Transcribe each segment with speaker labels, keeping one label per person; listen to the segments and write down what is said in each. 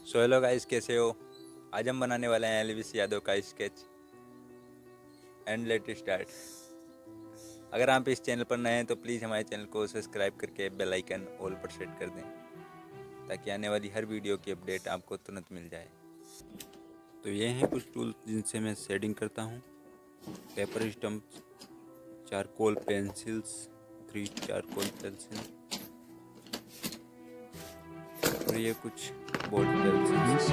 Speaker 1: So hello guys, कैसे हो। आज हम बनाने वाले हैं एलविश यादव का स्केच एंड लेट स्टार्ट। अगर आप इस चैनल पर नए हैं तो प्लीज़ हमारे चैनल को सब्सक्राइब करके बेल आइकन ऑल पर सेट कर दें ताकि आने वाली हर वीडियो की अपडेट आपको तुरंत मिल जाए। तो ये हैं कुछ टूल जिनसे मैं शेडिंग करता हूँ। Paper stump, charcoal pencils, 3 charcoal pencil और ये कुछ bold pencils.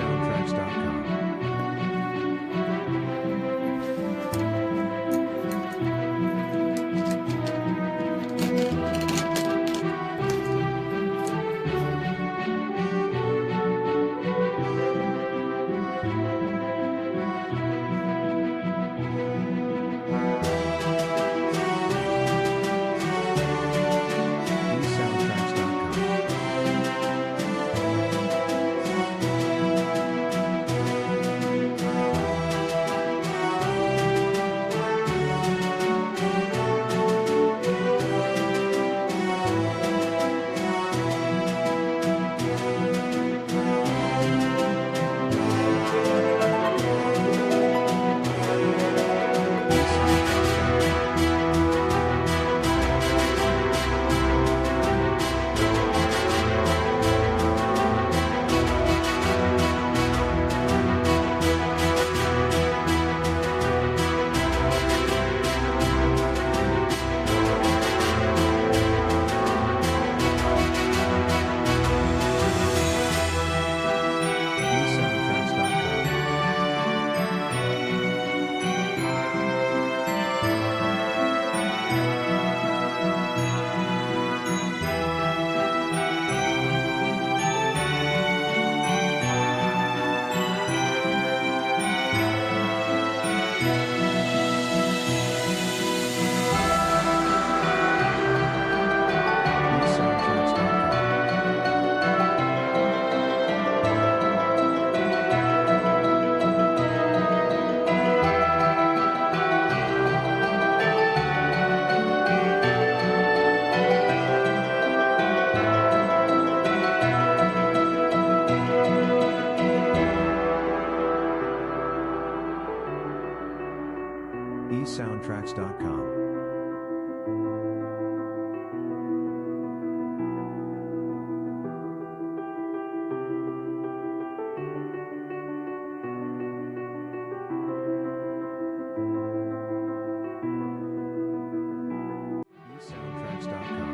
Speaker 2: eSoundtracks.com. eSoundtracks.com.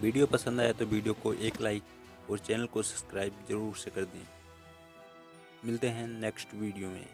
Speaker 1: Video पसंद आया तो वीडियो को एक लाइक और चैनल को सब्सक्राइब जरूर से कर दें। मिलते हैं नेक्स्ट वीडियो में।